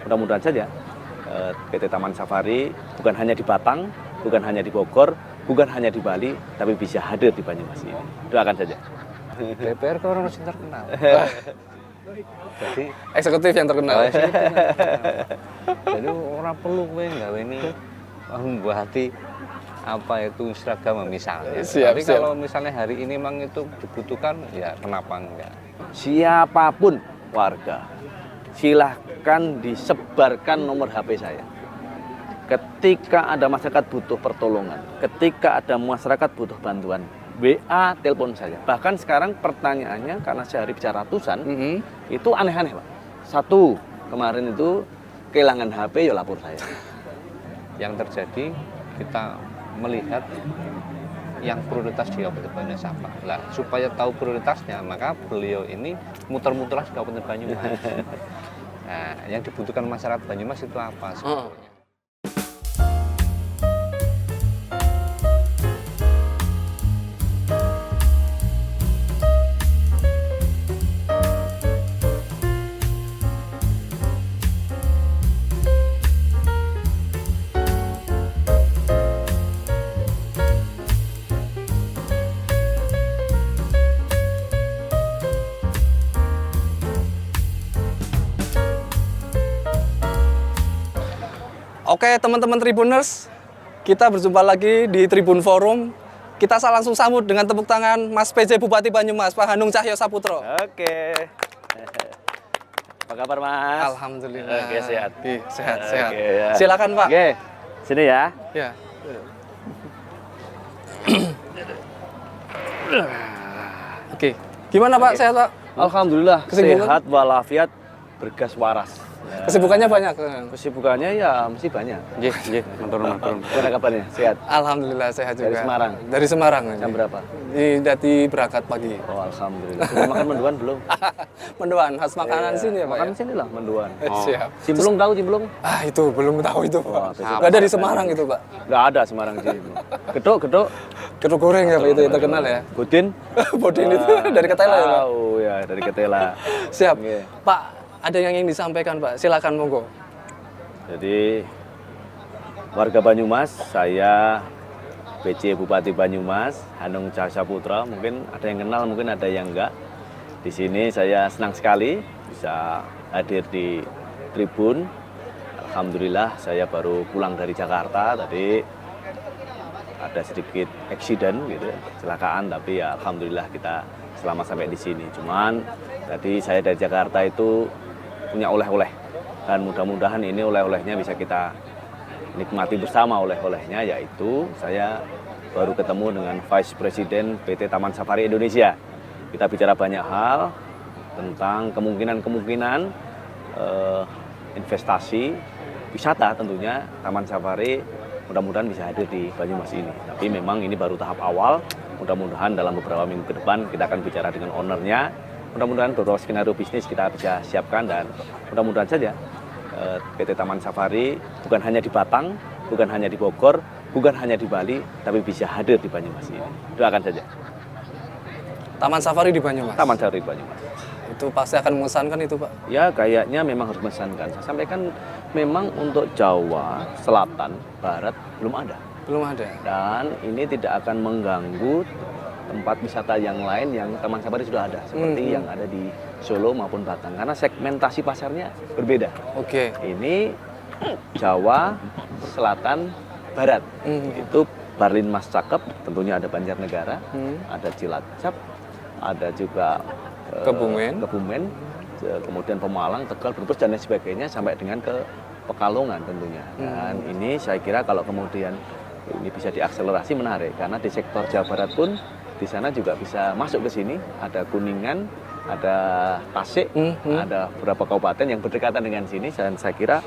mudah-mudahan saja PT Taman Safari bukan hanya di Batang, bukan hanya di Bogor, bukan hanya di Bali, tapi bisa hadir di Banyumas ini. Doakan saja. DPR kok orang sing terkenal. Jadi Eksekutif yang terkenal. Jadi orang perlu kowe gawe ini membuati apa itu seragam misalnya. Tapi kalau misalnya hari ini memang itu dibutuhkan, ya kenapa enggak? Siapapun warga, silahkan disebarkan nomor HP saya. Ketika ada masyarakat butuh pertolongan, ketika ada masyarakat butuh bantuan, WA, telepon saya. Bahkan sekarang pertanyaannya, karena sehari bisa ratusan, itu aneh-aneh, Pak. Satu, kemarin itu kehilangan HP, ya lapor saya. Yang terjadi, kita melihat yang prioritas di Kabupaten Banyumas apa. Lah, supaya tahu prioritasnya, maka beliau ini muter-muter di Kabupaten Banyumas. Nah, yang dibutuhkan masyarakat Banyumas itu apa sebetulnya? Oke teman-teman Tribuners, kita berjumpa lagi di Tribun Forum. Kita langsung sambut dengan tepuk tangan Mas PJ Bupati Banyumas, Pak Hanung Cahyo Saputro. Oke. Apa kabar, Mas? Alhamdulillah. Oke, sehat. Sehat, sehat. Oke, ya. Silakan, Pak. Oke, sini ya. Ya. Oke. Gimana Pak? Sehat Pak? Alhamdulillah, Kesibukan? sehat walafiat, bergas waras. Kesibukannya banyak. Kesibukannya ya mesti banyak. Nggih, matur. Gimana kabarnya? Sehat? Alhamdulillah sehat juga. Dari Semarang? Dari Semarang. Jam berapa? Dari berangkat pagi. Oh, alhamdulillah. Sudah makan menduan belum? Mendoan, khas makanan sini ya Pak? Makan Ya? sini lah menduan. Siap. Cimplung tahu cimplung? Ah itu belum tahu itu Pak. Wah, besok Nggak ada di Semarang itu Pak. Nggak ada Semarang cimplung. Gedok. Kerupuk goreng ya Pak itu yang terkenal ya. Budin? Bodin itu dari Ketela ya Pak. Oh ya, dari Ketela. Siap. Oke. Pak, ada yang ingin disampaikan Pak? Silakan monggo. Jadi warga Banyumas, saya PJ Bupati Banyumas, Hanung Cahyo Saputro, mungkin ada yang kenal, mungkin ada yang enggak. Di sini saya senang sekali bisa hadir di Tribun. Alhamdulillah saya baru pulang dari Jakarta, tadi ada sedikit eksiden gitu, kecelakaan, tapi ya alhamdulillah kita selamat sampai di sini. Cuman tadi saya dari Jakarta itu punya oleh-oleh. Dan mudah-mudahan ini oleh-olehnya bisa kita nikmati bersama oleh-olehnya, yaitu saya baru ketemu dengan Vice President PT Taman Safari Indonesia. Kita bicara banyak hal tentang kemungkinan investasi wisata tentunya Taman Safari mudah-mudahan bisa hadir di Banyumas ini. Tapi memang ini baru tahap awal, mudah-mudahan dalam beberapa minggu ke depan kita akan bicara dengan ownernya. Mudah-mudahan beberapa skenario bisnis kita bisa siapkan dan mudah-mudahan saja PT Taman Safari bukan hanya di Batang, bukan hanya di Bogor, bukan hanya di Bali, tapi bisa hadir di Banyumas ini. Doakan saja. Taman Safari di Banyumas. Taman Safari di Banyumas. Itu pasti akan mengesankan itu Pak. Ya kayaknya memang harus memesankan. Saya sampaikan memang untuk Jawa, Selatan, Barat belum ada. Belum ada. Dan ini tidak akan mengganggu tempat wisata yang lain yang Taman Safari sudah ada, seperti yang ada di Solo maupun Batang, karena segmentasi pasarnya berbeda. Oke. Ini Jawa, Selatan, Barat. Itu Barlin Mas Cakep, tentunya ada Banjarnegara, ada Cilacap, ada juga Kebumen, kemudian Pemalang, Tegal, Brebes dan lain sebagainya sampai dengan ke Pekalongan tentunya. Dan ini saya kira kalau kemudian ini bisa diakselerasi menarik, karena di sektor Jawa Barat pun di sana juga bisa masuk ke sini, ada Kuningan, ada Tasik, ada beberapa kabupaten yang berdekatan dengan sini, dan saya kira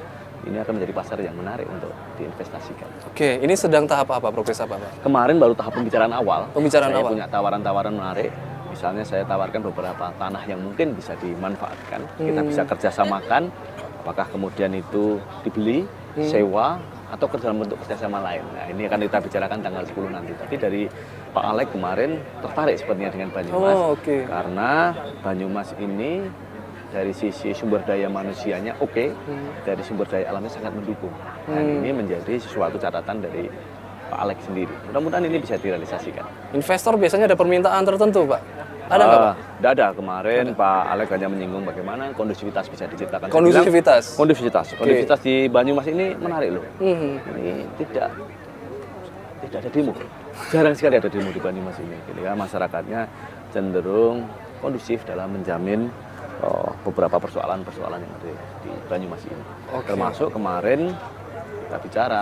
ini akan menjadi pasar yang menarik untuk diinvestasikan. Oke, ini sedang tahap apa, progres apa Pak? Kemarin baru tahap pembicaraan awal. Pembicaraan saya awal. punya tawaran-tawaran menarik. Misalnya saya tawarkan beberapa tanah yang mungkin bisa dimanfaatkan, kita bisa kerjasamakan, apakah kemudian itu dibeli, sewa, atau dalam bentuk kerjasama lain. Nah, ini akan kita bicarakan tanggal 10 nanti. Tapi dari Pak Alek kemarin tertarik sepertinya dengan Banyumas. Oh, oke. Karena Banyumas ini dari sisi sumber daya manusianya oke, dari sumber daya alamnya sangat mendukung. Dan ini menjadi sesuatu catatan dari Pak Alex sendiri. Mudah-mudahan ini bisa direalisasikan. Investor biasanya ada permintaan tertentu, Pak. Ada nggak, Pak? Tidak ada. Kemarin Pak Alex hanya menyinggung bagaimana kondusivitas bisa diciptakan. Saya Kondusivitas. bilang, kondusivitas di Banyumas ini menarik loh. Ini tidak ada demo. Jarang sekali ada demo di Banyumas ini. Gitu ya. Masyarakatnya cenderung kondusif dalam menjamin beberapa persoalan-persoalan yang ada di Banyumas ini. Termasuk kemarin kita bicara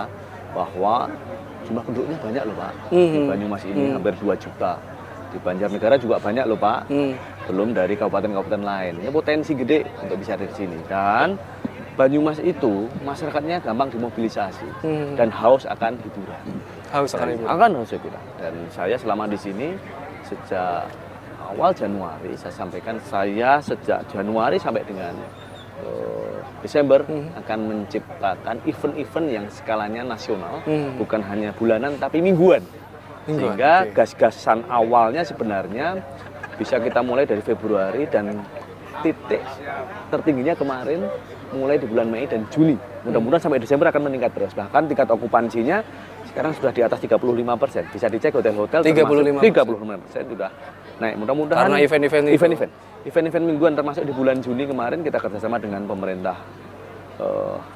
bahwa jumlah penduduknya banyak loh Pak. Di Banyumas ini hampir 2 juta. Di Banjarnegara juga banyak loh Pak. Belum dari kabupaten-kabupaten lain. Ini potensi gede untuk bisa ada di sini. Dan Banyumas itu masyarakatnya gampang dimobilisasi dan haus akan hiburan. Haus akan hiburan. Akan haus hiburan. Dan saya selama di sini sejak awal Januari, saya sampaikan saya sejak Januari sampai dengan Desember akan menciptakan event-event yang skalanya nasional, bukan hanya bulanan tapi mingguan. Sehingga gas-gasan awalnya sebenarnya bisa kita mulai dari Februari dan titik tertingginya kemarin mulai di bulan Mei dan Juni. Mudah-mudahan sampai Desember akan meningkat terus. Bahkan tingkat okupansinya sekarang sudah di atas 35%. Bisa dicek hotel-hotel 35% sudah naik. Mudah-mudahan karena event-event mingguan termasuk di bulan Juni kemarin kita kerjasama dengan pemerintah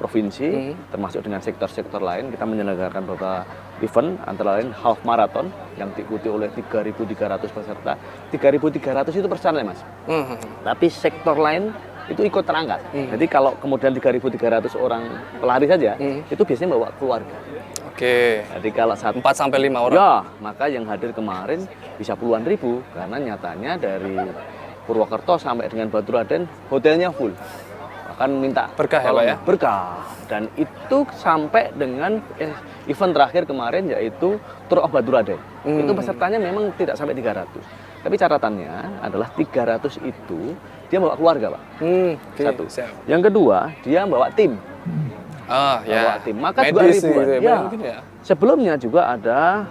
provinsi, termasuk dengan sektor-sektor lain. Kita menyelenggarakan beberapa event, antara lain half marathon yang diikuti oleh 3.300 peserta. 3.300 itu personel Mas. Tapi sektor lain itu ikut terangkat. Jadi kalau kemudian 3.300 orang pelari saja, itu biasanya bawa keluarga. Jadi kalau 4 sampai 5 orang. Ya, maka yang hadir kemarin bisa puluhan ribu karena nyatanya dari Purwokerto sampai dengan Baturaden hotelnya full. Bahkan minta berkah ya Pak ya? Berkah. Dan itu sampai dengan event terakhir kemarin yaitu Tour of Baturaden. Itu pesertanya memang tidak sampai 300. Tapi catatannya adalah 300 itu dia bawa keluarga Pak. Satu. Yang kedua dia bawa tim. Bawa tim. Maka medis juga ribuan. Gitu ya. Ya. Sebelumnya juga ada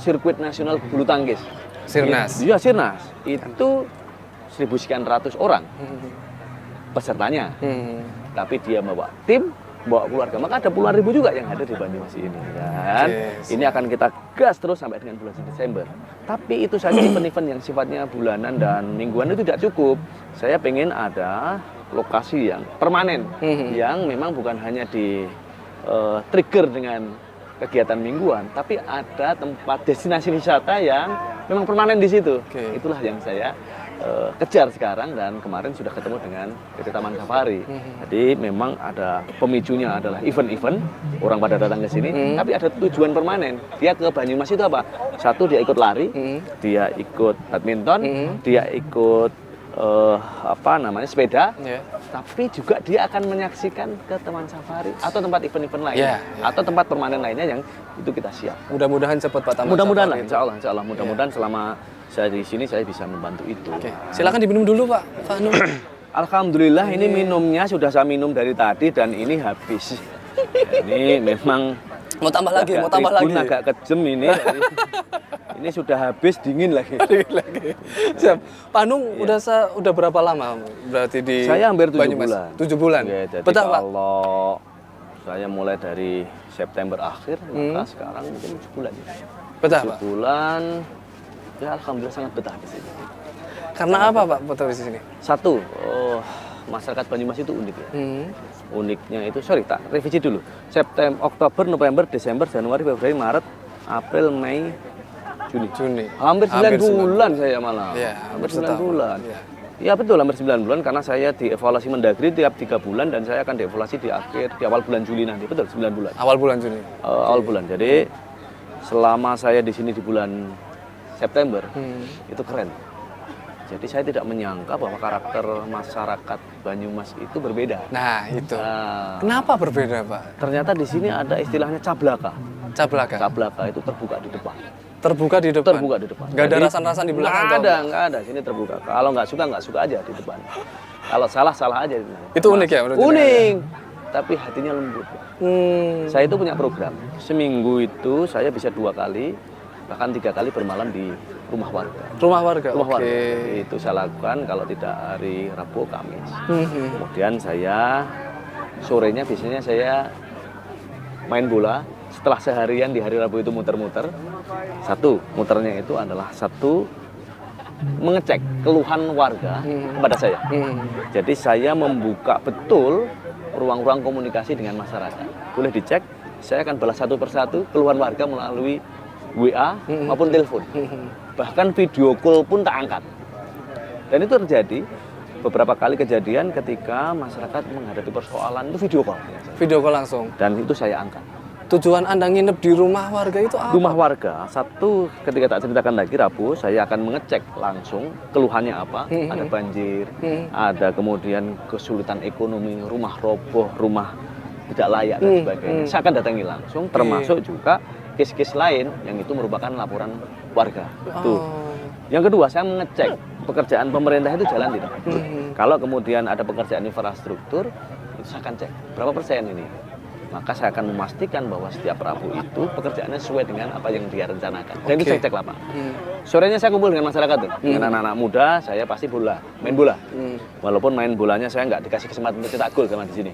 sirkuit nasional bulu tangkis. Sirnas. Iya Sirnas. Itu 1.000 sekian ratus orang pesertanya. Tapi dia bawa tim, bawa keluarga. Maka ada puluhan ribu juga yang hadir di Banyumas ini. Dan ini akan kita gas terus sampai dengan bulan Desember. Tapi itu saja event-event yang sifatnya bulanan dan mingguan itu tidak cukup. Saya pengen ada lokasi yang permanen, yang memang bukan hanya di trigger dengan kegiatan mingguan, tapi ada tempat destinasi wisata yang memang permanen di situ. Itulah yang saya kejar sekarang dan kemarin sudah ketemu dengan PT Taman Safari. Jadi memang ada pemicunya adalah event-event orang pada datang ke sini, tapi ada tujuan permanen. Dia ke Banyumas itu apa? Satu dia ikut lari, dia ikut badminton, dia ikut sepeda, tapi juga dia akan menyaksikan ke Taman Safari atau tempat event-event lainnya, atau tempat permanen lainnya yang itu kita siap. Mudah-mudahan cepat Pak Taman Mudah-mudahan lah, Safari. insya Allah. Mudah-mudahan selama saya di sini saya bisa membantu itu. Silakan diminum dulu Pak Hanung. Alhamdulillah ini minumnya sudah saya minum dari tadi dan ini habis. Ini memang mau tambah lagi. Agak kejem ini. Ini sudah habis dingin lagi. Siap. Pak Hanung udah berapa lama berarti di Saya hampir 7 Banyumas? bulan. 7 bulan. Jadi Betah Pak? kalau saya mulai dari September akhir, maka sekarang mungkin 7 bulan. Betah 7 Pak? bulan. Ya alhamdulillah sangat betah di sini. Karena apa Pak betah di sini? Satu, masyarakat Banyumas itu unik ya. Uniknya itu, tak revisi dulu. September, Oktober, November, Desember, Januari, Februari, Maret, April, Mei, Juni. Hampir 9 bulan saya malah. Hampir 9 bulan. Ya betul, hampir 9 bulan karena saya dievaluasi Mendagri tiap 3 bulan dan saya akan dievaluasi di awal bulan Juli nanti. Betul, 9 bulan. Awal bulan Juni. Awal bulan. Jadi selama saya di sini di bulan September itu keren. Jadi saya tidak menyangka bahwa karakter masyarakat Banyumas itu berbeda. Nah itu. Kenapa berbeda Pak? Ternyata di sini ada istilahnya cablaka. Cablaka itu terbuka di depan. Terbuka di depan. Gak ada rasan-rasan di belakang. Nggak ada. Sini terbuka. Kalau nggak suka aja di depan. Kalau salah aja. Itu unik ya menurut Unik. Tapi hatinya lembut. Saya itu punya program. Seminggu itu saya bisa 2 kali bahkan 3 kali bermalam di rumah warga. Rumah warga. Rumah Oke. warga. Itu saya lakukan kalau tidak hari Rabu, Kamis. Mhm. Kemudian saya sorenya biasanya saya main bola. Setelah seharian di hari Rabu itu muter-muter, satu muternya itu adalah satu mengecek keluhan warga kepada saya. Jadi saya membuka betul ruang-ruang komunikasi dengan masyarakat. Boleh dicek, saya akan balas satu persatu keluhan warga melalui WA maupun telepon. Bahkan video call pun tak angkat. Dan itu terjadi beberapa kali kejadian ketika masyarakat menghadapi persoalan itu video call. Video call langsung. Dan itu saya angkat. Tujuan Anda nginep di rumah warga itu apa? Rumah warga, satu ketika tak ceritakan lagi Rabu, saya akan mengecek langsung keluhannya apa. Ada banjir, ada kemudian kesulitan ekonomi, rumah roboh, rumah tidak layak dan sebagainya. Saya akan datangi langsung, termasuk juga kes-kes lain yang itu merupakan laporan warga. Tuh. Yang kedua, saya mengecek pekerjaan pemerintah itu jalan tidak. Kalau kemudian ada pekerjaan infrastruktur, itu saya akan cek berapa persen ini. Maka saya akan memastikan bahwa setiap Rabu itu pekerjaannya sesuai dengan apa yang dia rencanakan. Dan itu saya cek lapangan. Sorenya saya kumpul dengan masyarakat tuh. Dengan anak-anak muda, saya pasti main bola. Walaupun main bolanya saya nggak dikasih kesempatan untuk cetak gol sama di sini.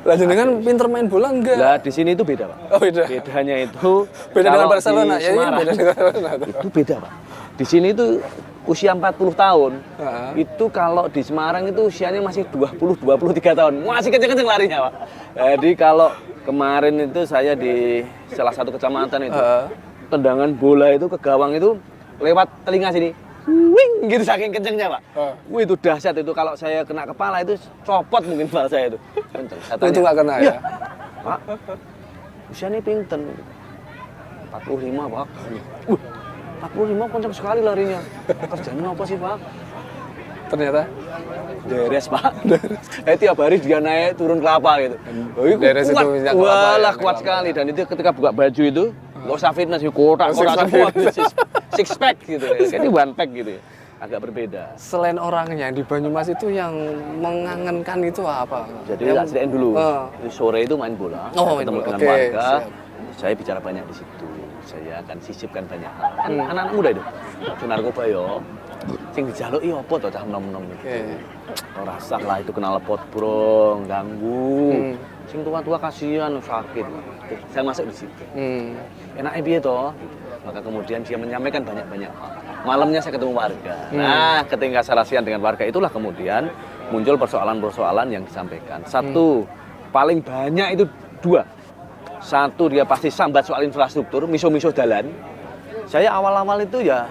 Lah jenengan pinter main bola enggak? Lah di sini itu beda, Pak. Oh, beda. Bedanya itu Beda dengan kalau Barcelona di ya, Semarang, beda dengan Barcelona. itu beda, Pak. Di sini itu usia 40 tahun. Itu kalau di Semarang itu usianya masih 23 tahun. Masih kenceng-kenceng larinya, Pak. Jadi kalau kemarin itu saya di salah satu kecamatan itu tendangan bola itu ke gawang itu lewat telinga sini. Wing gitu saking kencengnya, Pak. Wih, itu dahsyat itu, kalau saya kena kepala itu copot mungkin kepala saya itu. Kenceng. Saya tanya, Itu nggak kena ya? Pak, usianya pinten? 45, Pak. 45 kenceng sekali larinya. Kerjanya apa sih, Pak? Ternyata Deres, Pak. Tiap hari dia naik turun kelapa gitu. Deres itu minyak kelapa ya, Walah, minyak kuat kelapa. sekali. Dan itu ketika buka baju itu nggak usah fitness, kotak semua, six pack gitu ya. Jadi one pack gitu ya. Agak berbeda. selain orangnya di Banyumas itu yang mengangenkan itu apa? Jadi tak ceritain dulu. Oh. Di sore itu main bola, Oh, saya main ketemu bola. dengan Oke, warga. siap. Saya bicara banyak di situ. Saya akan sisipkan banyak hal. Kan anak-anak muda itu, itu narkoba yo. Sing dijaluki opo to cah nom-nom itu. Oke. Ora sah lah itu kenal pot bro, ganggu. Sing tua-tua kasihan sakit. Oke, saya masuk di situ. Enaknya piye toh? Maka kemudian dia menyampaikan banyak-banyak hal. Malamnya saya ketemu warga. Nah, ketika saya rasian dengan warga itulah kemudian muncul persoalan-persoalan yang disampaikan. Satu, paling banyak itu dua. Satu, dia pasti sambat soal infrastruktur, miso-miso jalan. Saya awal-awal itu ya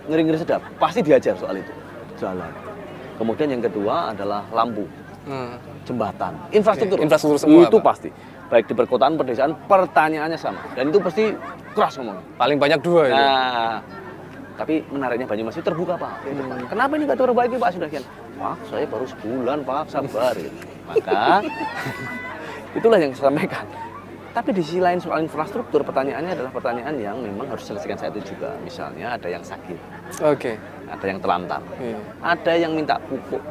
ngeri-ngeri sedap, pasti diajar soal itu, jalan. Kemudian yang kedua adalah lampu, jembatan, infrastruktur. Infrastruktur semua, itu Pak. pasti. Baik di perkotaan, pedesaan, pertanyaannya sama. Dan itu pasti keras ngomong. Paling banyak dua itu. Nah, tapi menariknya Banyumas itu terbuka, Pak. Kenapa ini nggak diperbaiki, Pak? Sudah kian. Pak, saya baru sebulan, Pak, sabar. Gitu. Maka itulah yang saya sampaikan. Tapi di sisi lain soal infrastruktur, pertanyaannya adalah pertanyaan yang memang harus diselesaikan saat itu juga. Misalnya ada yang sakit, Oke. ada yang telantar, Iya. ada yang minta pupuk,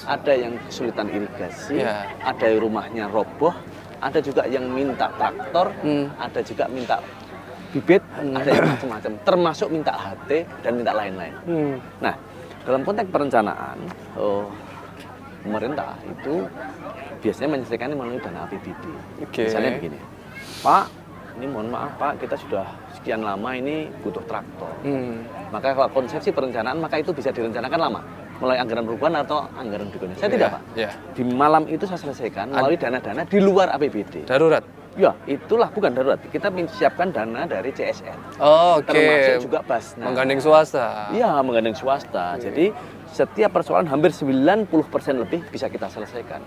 ada yang kesulitan irigasi, Iya. ada yang rumahnya roboh, ada juga yang minta traktor, ada juga minta bibit, ada yang macam-macam, termasuk minta HT dan minta lain-lain. Nah, dalam konteks perencanaan, pemerintah itu biasanya menyelesaikan melalui dana APBD. Oke. Misalnya begini, Pak, ini mohon maaf Pak, kita sudah sekian lama ini butuh traktor. Maka kalau konsepsi perencanaan, maka itu bisa direncanakan lama. Mulai anggaran perubahan atau anggaran berikutnya. Saya tidak, Pak. Iya. Di malam itu saya selesaikan melalui dana-dana di luar APBD. Darurat. Ya, itulah bukan darurat. Kita menyiapkan dana dari CSR. Oh, oke. Termasuk juga Basnas. Menggandeng swasta. Iya, menggandeng swasta. Jadi setiap persoalan hampir 90% lebih bisa kita selesaikan.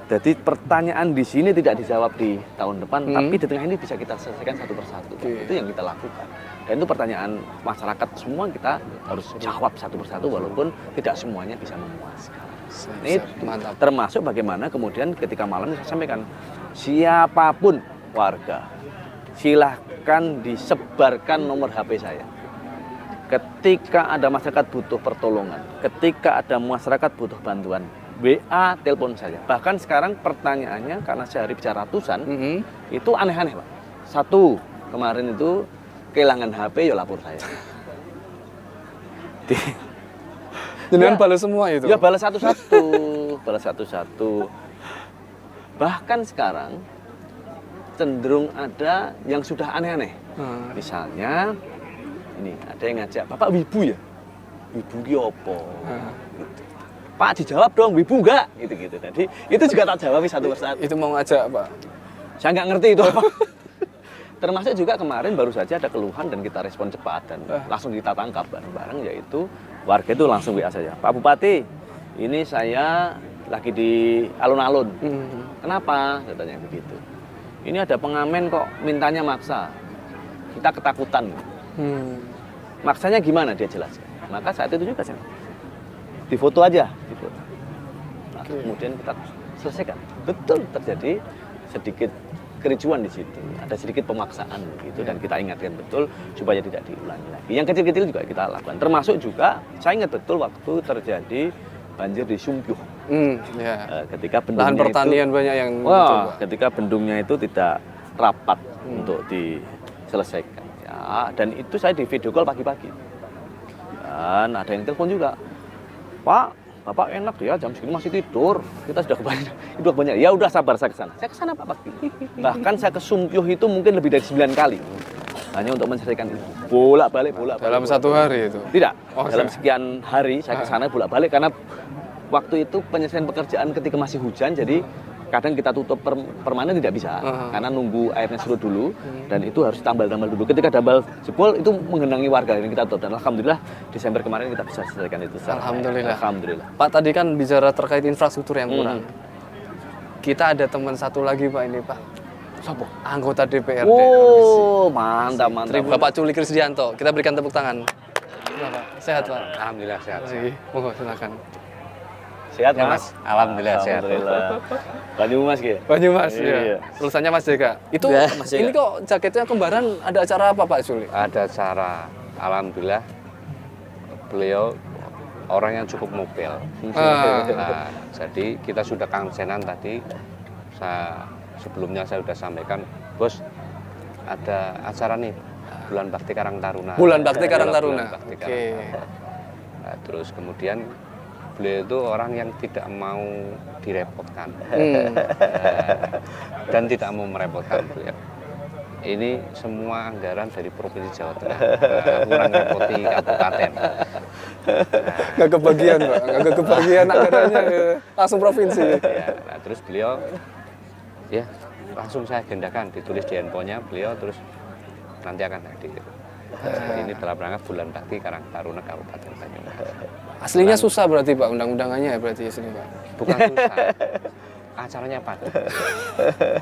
Jadi pertanyaan di sini tidak dijawab di tahun depan, tapi di tengah ini bisa kita selesaikan satu persatu. Itu yang kita lakukan. Dan itu pertanyaan masyarakat semua kita harus jawab satu persatu, walaupun tidak semuanya bisa memuaskan. Ini Mantap. termasuk bagaimana kemudian ketika malam saya sampaikan, siapapun warga, silahkan disebarkan nomor HP saya. Ketika ada masyarakat butuh pertolongan, ketika ada masyarakat butuh bantuan, WA, telepon saya. Bahkan sekarang pertanyaannya karena sehari bicara ratusan, itu aneh-aneh, Pak. Satu, kemarin itu kehilangan HP ya lapor saya. Jenengan Ya. balas semua itu. Ya balas satu-satu, balas satu-satu. Bahkan sekarang cenderung ada yang sudah aneh-aneh. Misalnya ini ada yang ngajak, "Bapak wibu ya?" "Wibu ki opo?" Gitu. "Pak dijawab dong, wibu enggak?" Gitu-gitu. Jadi itu juga tak jawab satu persatu. Itu mau ngajak Pak. Saya nggak ngerti itu apa. Termasuk juga kemarin baru saja ada keluhan dan kita respon cepat dan langsung kita tangkap bareng-bareng, yaitu warga itu langsung WA saya, "Pak Bupati, ini saya lagi di alun-alun." "Kenapa?" Katanya begitu. "Ini ada pengamen kok mintanya maksa. Kita ketakutan." Maksanya gimana dia jelaskan. Maka saat itu juga saya difoto aja, difoto. Nah, kemudian kita selesaikan. Betul terjadi sedikit kericuan di situ, ada sedikit pemaksaan gitu, dan kita ingatkan betul supaya tidak diulangi lagi. Yang kecil-kecil juga kita lakukan, termasuk juga saya ingat betul waktu terjadi banjir di Sumpyuh. Ketika Lahan bendungnya pertanian banyak yang ketika bendungnya itu tidak rapat untuk diselesaikan. Ya, dan itu saya di video call pagi-pagi. Dan ada yang telepon juga, "Pak, Bapak enak ya, jam segini masih tidur. Kita sudah kebanyakan. Banyak. Ya udah sabar, saya kesana." Saya kesana Pak pagi. Bahkan saya ke Sumpyuh itu mungkin lebih dari 9 kali. Hanya untuk menyelesaikan itu. Bolak-balik. dalam satu hari itu. Tidak. Dalam sekian hari saya kesana bolak-balik karena waktu itu penyelesaian pekerjaan ketika masih hujan, jadi kadang kita tutup permanen tidak bisa karena nunggu airnya surut dulu, dan itu harus tambal-tambal dulu. Ketika tambal jebol itu menggenangi warga yang kita tutup, dan alhamdulillah Desember kemarin kita bisa selesaikan itu. Alhamdulillah. Pak, tadi kan bicara terkait infrastruktur yang kurang. Kita ada teman satu lagi Pak ini Pak. Siapa? Anggota DPRD. Oh, mantap. Bapak Culi Krisdianto. Kita berikan tepuk tangan. Bapak, sehat Pak? Alhamdulillah sehat. Monggo silakan. Sehat Mas? Alhamdulillah sehat. Banyumas ya? Banyumas Iya. ya. Tulisannya Mas Jeka. Itu Ya, Mas Jeka. ini kok jaketnya kembaran, ada acara apa Pak Juli? Ada acara, alhamdulillah beliau orang yang cukup mobil. Nah, jadi kita sudah kansenan tadi. Sebelumnya saya sudah sampaikan, "Bos, ada acara nih, Bulan Bakti Karang Taruna." Bulan Bakti Karang Taruna. Bulan Bakti Oke. Karang Taruna. Nah, terus kemudian beliau itu orang yang tidak mau direpotkan. Dan tidak mau merepotkan beliau. Ini semua anggaran dari Provinsi Jawa Tengah, kurang repoti kabupaten. Nggak kebagian Pak, nggak kebagian anggarannya langsung provinsi. Ya, nah, terus beliau ya langsung saya agendakan, ditulis di handphonenya beliau, terus nanti akan hadir. Jadi ini dalam rangka Bulan Bakti Karang Taruna Kabupaten Banyumas. Aslinya susah berarti Pak, undang-undangannya ya berarti sini Pak. Bukan susah, acaranya padat.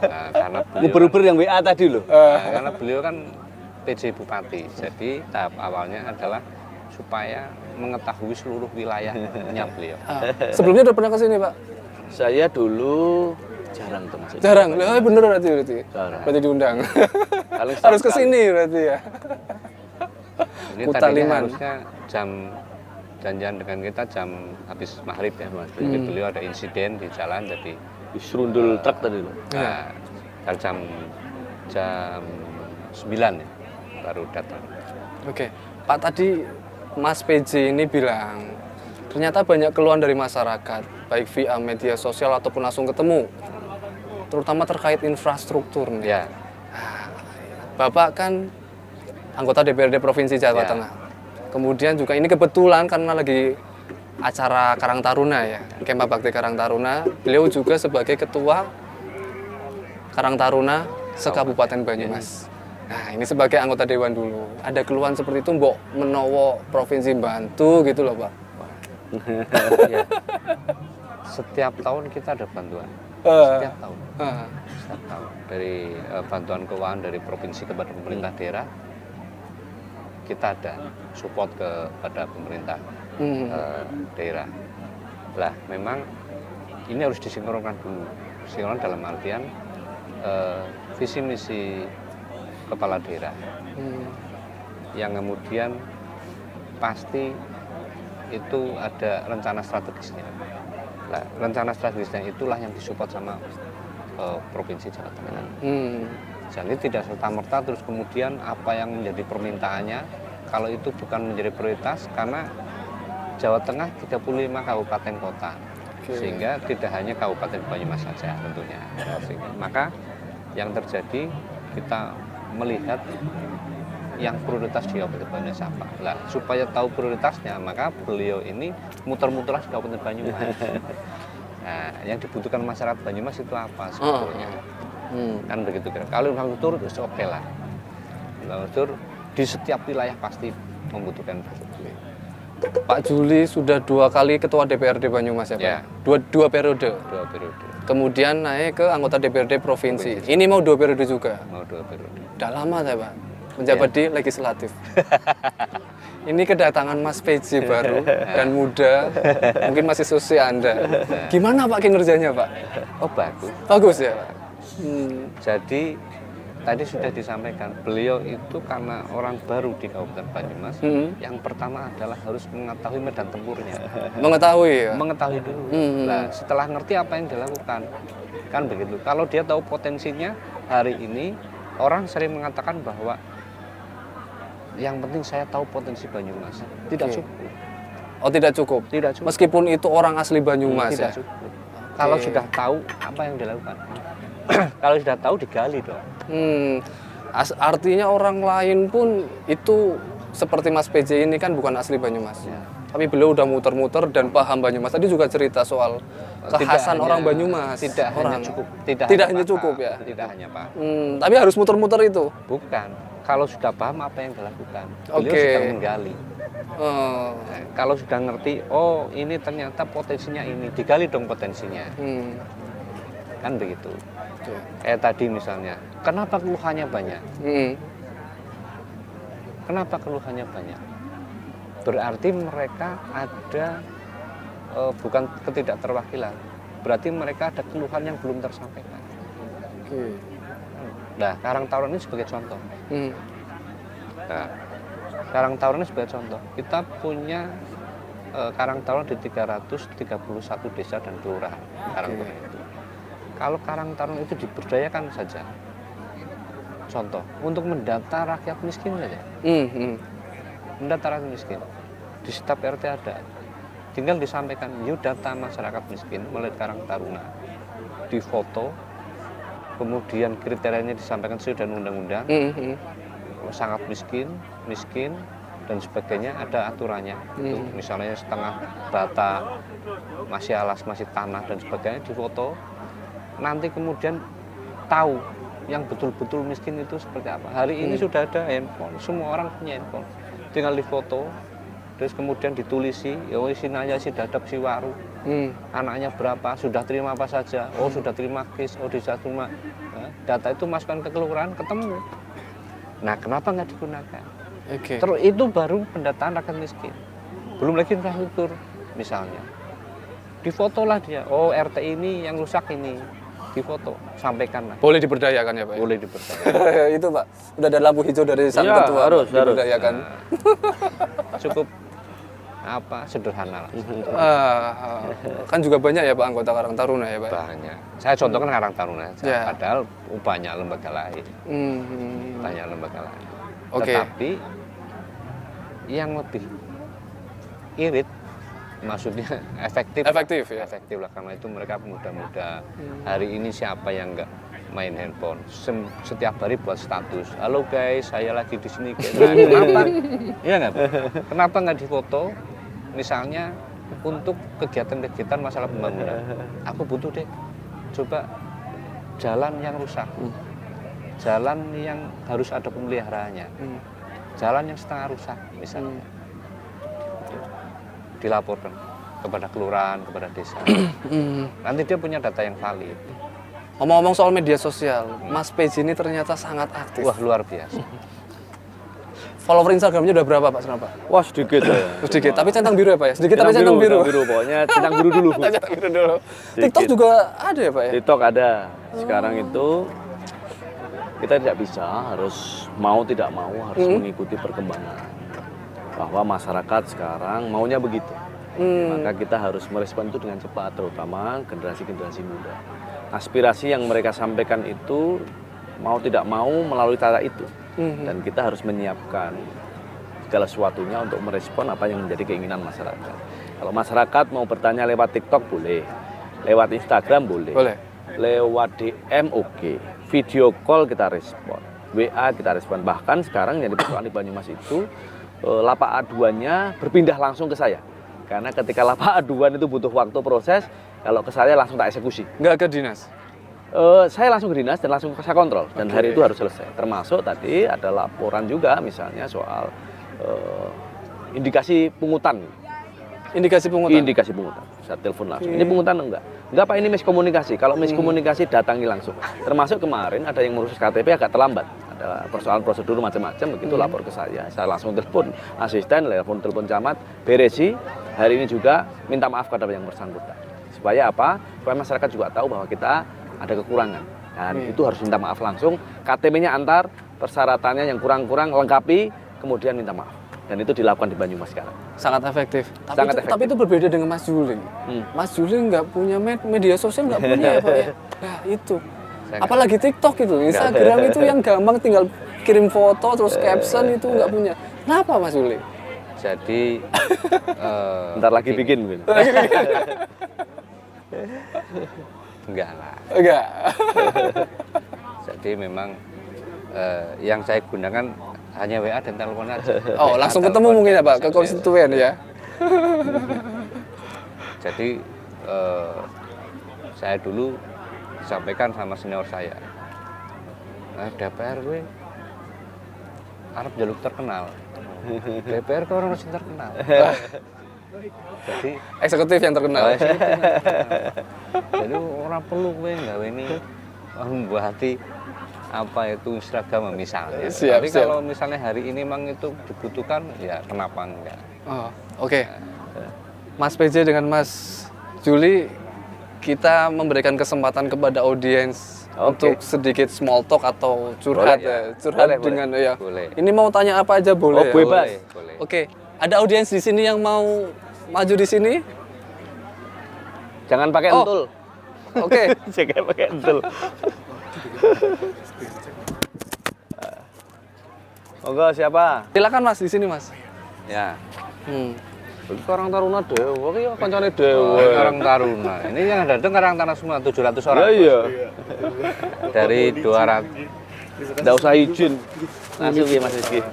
Nah, karena beliau Uber-uber yang WA tadi loh. karena beliau kan PJ Bupati, jadi tahap awalnya adalah supaya mengetahui seluruh wilayahnya beliau. Sebelumnya udah pernah ke sini Pak? Saya dulu jarang tuh Mas. Jarang, lah bener berarti. Jarang. Berarti diundang. Paling Harus ke sekali. sini berarti ya. Ini Kuta tadinya Liman. harusnya jam janjian dengan kita jam habis maghrib ya, Mas. Jadi beliau ada insiden di jalan, jadi Serundul truk tadi loh. nah, jam 9 ya baru datang. Oke, Pak, tadi Mas PJ ini bilang ternyata banyak keluhan dari masyarakat, baik via media sosial ataupun langsung ketemu, terutama terkait infrastruktur nih. Ya, Bapak kan anggota DPRD Provinsi Jawa Ya. Tengah. Kemudian juga ini kebetulan karena lagi acara Karang Taruna ya, Kemah Bakti Karang Taruna, beliau juga sebagai ketua Karang Taruna se-Kabupaten Banyumas. Nah, ini sebagai anggota dewan dulu. Ada keluhan seperti itu, mbok menowo provinsi bantu gitu loh, Pak. ya. Setiap tahun kita ada bantuan. Setiap tahun. Setiap tahun dari bantuan keuangan dari provinsi kepada pemerintah daerah, kita ada support kepada pemerintah daerah. Lah, memang ini harus disinkronkan dulu. Sinkron dalam artian visi misi kepala daerah yang kemudian pasti itu ada rencana strategisnya. Nah, rencana strategisnya itulah yang disupport sama Provinsi Jawa Tengah. Jadi tidak serta-merta terus kemudian apa yang menjadi permintaannya, kalau itu bukan menjadi prioritas, karena Jawa Tengah 35 kabupaten kota, sehingga tidak hanya Kabupaten Banyumas saja tentunya. Maka yang terjadi kita melihat yang prioritas di Kabupaten Banyumas apa. Lah, supaya tahu prioritasnya, maka beliau ini muter-muter di Kabupaten Banyumas. Nah, yang dibutuhkan masyarakat Banyumas itu apa sebetulnya? Kan begitu kira. Kalau infrastruktur itu oke lah. Infrastruktur di setiap wilayah pasti membutuhkan infrastruktur. Pak Juli sudah 2 kali ketua DPRD Banyumas ya Pak? Ya. Dua periode. 2 periode. Kemudian naik ke anggota DPRD provinsi. Ini mau 2 periode juga. Mau 2 periode. Udah lama saya Pak, menjabat di legislatif. Ini kedatangan Mas PJ baru dan muda, mungkin masih seusia Anda. Gimana Pak kinerjanya Pak? Oh bagus. Bagus ya Pak? Jadi tadi sudah disampaikan, beliau itu karena orang baru di Kabupaten Banyumas, yang pertama adalah harus mengetahui medan tempurnya. Mengetahui ya? Mengetahui dulu. Nah, setelah ngerti apa yang dilakukan, kan begitu. Kalau dia tahu potensinya, hari ini orang sering mengatakan bahwa yang penting saya tahu potensi Banyumas. Tidak cukup. Oh tidak cukup? Tidak cukup. Meskipun itu orang asli Banyumas ya? Tidak cukup. Kalau sudah tahu apa yang dilakukan. Kalau sudah tahu digali dong. Artinya orang lain pun itu seperti Mas PJ ini kan bukan asli Banyumas. Ya. Tapi beliau udah muter-muter dan paham Banyumas. Tadi juga cerita soal kekhasan orang Banyumas. Tidak hanya cukup. Tidak hanya cukup ya? Tidak hanya paham. Tapi harus muter-muter itu? Bukan. Kalau sudah paham apa yang dilakukan. Beliau sedang menggali. Nah, kalau sudah ngerti, oh ini ternyata potensinya ini. Digali dong potensinya. Kan begitu. Kayak tadi misalnya, kenapa keluhannya banyak? Kenapa keluhannya banyak? Berarti mereka ada bukan ketidakterwakilan. Berarti mereka ada keluhan yang belum tersampaikan. Nah, Karang Taruna ini sebagai contoh. Nah, Karang Taruna ini sebagai contoh. Kita punya Karang Taruna di 331 desa dan kelurahan Karang Taruna itu. Kalau Karang Taruna itu diberdayakan saja, contoh, untuk mendata rakyat miskin saja. Mendata rakyat miskin. Di setiap RT ada. Tinggal disampaikan, yuk data masyarakat miskin melalui Karang Taruna. Difoto, kemudian kriterianya disampaikan sesuai dengan undang-undang. Sangat miskin, dan sebagainya ada aturannya. Itu misalnya setengah bata, masih alas, masih tanah, dan sebagainya difoto. Nanti kemudian tahu yang betul-betul miskin itu seperti apa. Hari ini sudah ada handphone, semua orang punya handphone. Tinggal difoto, terus kemudian ditulisi, ya sinanya si dadap si waru, anaknya berapa, sudah terima apa saja, oh sudah terima kis, oh bisa terima. Nah, data itu masukkan ke kelurahan, ketemu. Nah, kenapa nggak digunakan? Terus itu baru pendataan rakyat miskin. Belum lagi infrastruktur, misalnya. Difotolah dia, oh RT ini yang rusak ini. Difoto, sampaikan lah. Boleh diberdayakan ya Pak? Boleh diberdayakan. Itu Pak, udah ada lampu hijau dari sang Ya, ketua harus. diberdayakan. Cukup sederhana lah. Kan juga banyak ya Pak anggota Karang Taruna ya Pak? Banyak. Saya contohkan Karang Taruna saja, Ya. padahal banyak lembaga lain. Banyak lembaga lain. Tetapi yang lebih irit, maksudnya efektif ya? Efektif lah, karena itu mereka muda-muda. Hari ini siapa yang nggak main handphone? Setiap hari buat status, halo guys, saya lagi di sini guys. Nah, kenapa? Iya nggak? Kenapa nggak difoto? Misalnya untuk kegiatan-kegiatan masalah pembangunan. Aku butuh deh, coba jalan yang rusak, jalan yang harus ada pemeliharaannya, jalan yang setengah rusak misalnya. Dilaporkan kepada kelurahan, kepada desa. Nanti dia punya data yang valid. Ngomong-ngomong soal media sosial, Mas PJ ini ternyata sangat aktif. Wah, luar biasa. Follower Instagramnya udah berapa Pak sekarang Pak? Wah sedikit ya. Sedikit, tapi centang biru ya Pak ya? Sedikit tapi centang biru. Pokoknya centang biru dulu. Centang biru dulu. TikTok juga ada ya Pak ya? TikTok ada. Sekarang itu kita tidak bisa, harus mau tidak mau harus mengikuti perkembangan. Bahwa masyarakat sekarang maunya begitu. Maka kita harus merespon itu dengan cepat, terutama generasi-generasi muda. Aspirasi yang mereka sampaikan itu mau tidak mau melalui cara itu. Mhm. Dan kita harus menyiapkan segala sesuatunya untuk merespon apa yang menjadi keinginan masyarakat. Kalau masyarakat mau bertanya lewat TikTok boleh, lewat Instagram boleh, Boleh. lewat DM oke, video call kita respon, WA kita respon. Bahkan sekarang yang persoalan di Banyumas itu lapak aduannya berpindah langsung ke saya. Karena ketika lapak aduan itu butuh waktu proses, kalau ke saya langsung tak eksekusi. Nggak ke dinas. Saya langsung ke dinas dan langsung saya kontrol dan hari itu harus selesai. Termasuk tadi ada laporan juga misalnya soal indikasi pungutan. Indikasi pungutan. Indikasi pungutan. Saya telepon langsung. Ini pungutan enggak? Enggak Pak, ini miskomunikasi. Kalau miskomunikasi datangi langsung. Termasuk kemarin ada yang mengurus KTP agak terlambat. Ada persoalan prosedur macam-macam begitu lapor ke saya. Saya langsung telepon asisten, telepon camat, beresi. Hari ini juga minta maaf kepada yang bersangkutan. Supaya apa? Supaya masyarakat juga tahu bahwa kita ada kekurangan. Dan itu harus minta maaf langsung. KTP-nya antar, persyaratannya yang kurang-kurang lengkapi, kemudian minta maaf. Dan itu dilakukan di Banyumas sekarang. Sangat efektif. Sangat efektif. Tapi itu berbeda dengan Mas Juli. Mas Juli nggak punya media sosial, nggak punya ya Pak ya. Nah itu. Apalagi TikTok itu, Instagram itu yang gampang tinggal kirim foto terus caption itu nggak punya. Kenapa Mas Juli? Jadi Bentar lagi bikin mungkin. enggak lah. Enggak. Jadi memang yang saya gunakan hanya WA dan telepon aja. Oh, langsung ketemu mungkin ya Pak ke konstituen ya. Jadi saya dulu disampaikan sama senior saya, DPR gue Arab jaluk terkenal. DPR ke orang masih terkenal. Jadi Eksekutif yang terkenal. Jadi orang perlu gue nggak ini membuati apa itu Instagram misalnya. Siap, Tapi siap. kalau misalnya hari ini memang itu dibutuhkan, ya kenapa enggak? Oh, oke. Mas PJ dengan Mas Juli, kita memberikan kesempatan kepada audiens untuk sedikit small talk atau curhat Boleh, ya. Curhat boleh, dengan ya. Boleh. Ini mau tanya apa aja boleh. Oh, ya? bebas. Boleh. Oke. Ada audiens di sini yang mau maju di sini? Jangan pakai Oh. entul. Oke. Jangan pakai entul. Monggo siapa? Silakan Mas di sini Mas. Ya. Karang Taruna Dewa, iki kancane Oh, Dewa. Karang Taruna. Ini yang datang Karang Taruna semua 700 orang. Ya iya. Dari 200. Enggak usah izin. Langsung ya Mas Rizky.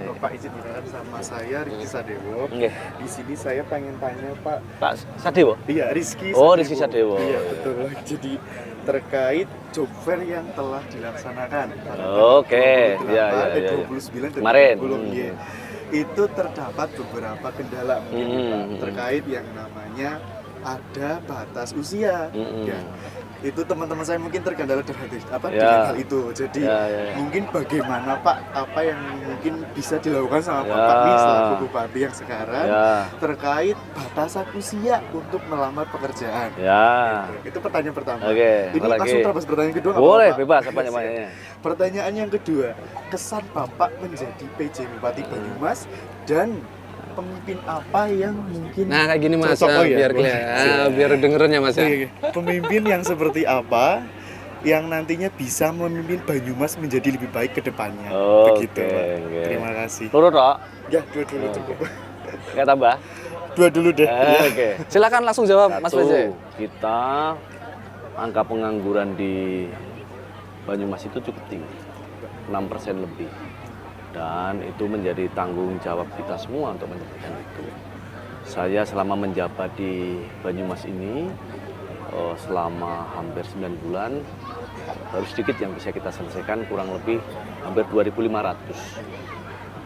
Bapak izin dikatakan sama saya Rizky Sadewo. Nggih. Di sini saya pengen tanya Pak. Pak Sadewo. Iya Rizky. Oh, Rizky Sadewo. Iya betul. Jadi terkait job fair yang telah dilaksanakan. Oke. Iya, iya, iya. 29 dan Kemarin. 30, iya. Itu terdapat beberapa kendala mungkin Pak, terkait yang namanya ada batas usia. Ya, itu teman-teman saya mungkin terkendala dengan hal itu. Jadi mungkin bagaimana Pak, apa yang mungkin bisa dilakukan sama Bapak nih selaku Bupati yang sekarang terkait batasan usia untuk melamar pekerjaan. Ya. Itu pertanyaan pertama. Oke, Ini apa langsung lagi? terus pertanyaan kedua nggak Boleh, apa-apa, Pak? bebas apa namanya. Pertanyaan yang kedua, kesan Bapak menjadi PJ Bupati Banyumas dan pemimpin apa yang mungkin Nah, kayak gini Mas, cocok, ya? biar kelihatan, biar dengerin ya Mas ya. Iya, pemimpin yang seperti apa yang nantinya bisa memimpin Banyumas menjadi lebih baik ke depannya. Oke, Begitu, Pak. oke. Terima kasih. Loro tok? Ya, dua dulu cukup. Enggak tambah? Dua dulu deh. Oke. Silakan langsung jawab Mas Satu, PJ. kita angka pengangguran di Banyumas itu cukup tinggi, 6% lebih. Dan itu menjadi tanggung jawab kita semua untuk menyelesaikan itu. Saya selama menjabat di Banyumas ini, selama hampir 9 bulan, baru sedikit yang bisa kita selesaikan, kurang lebih hampir 2.500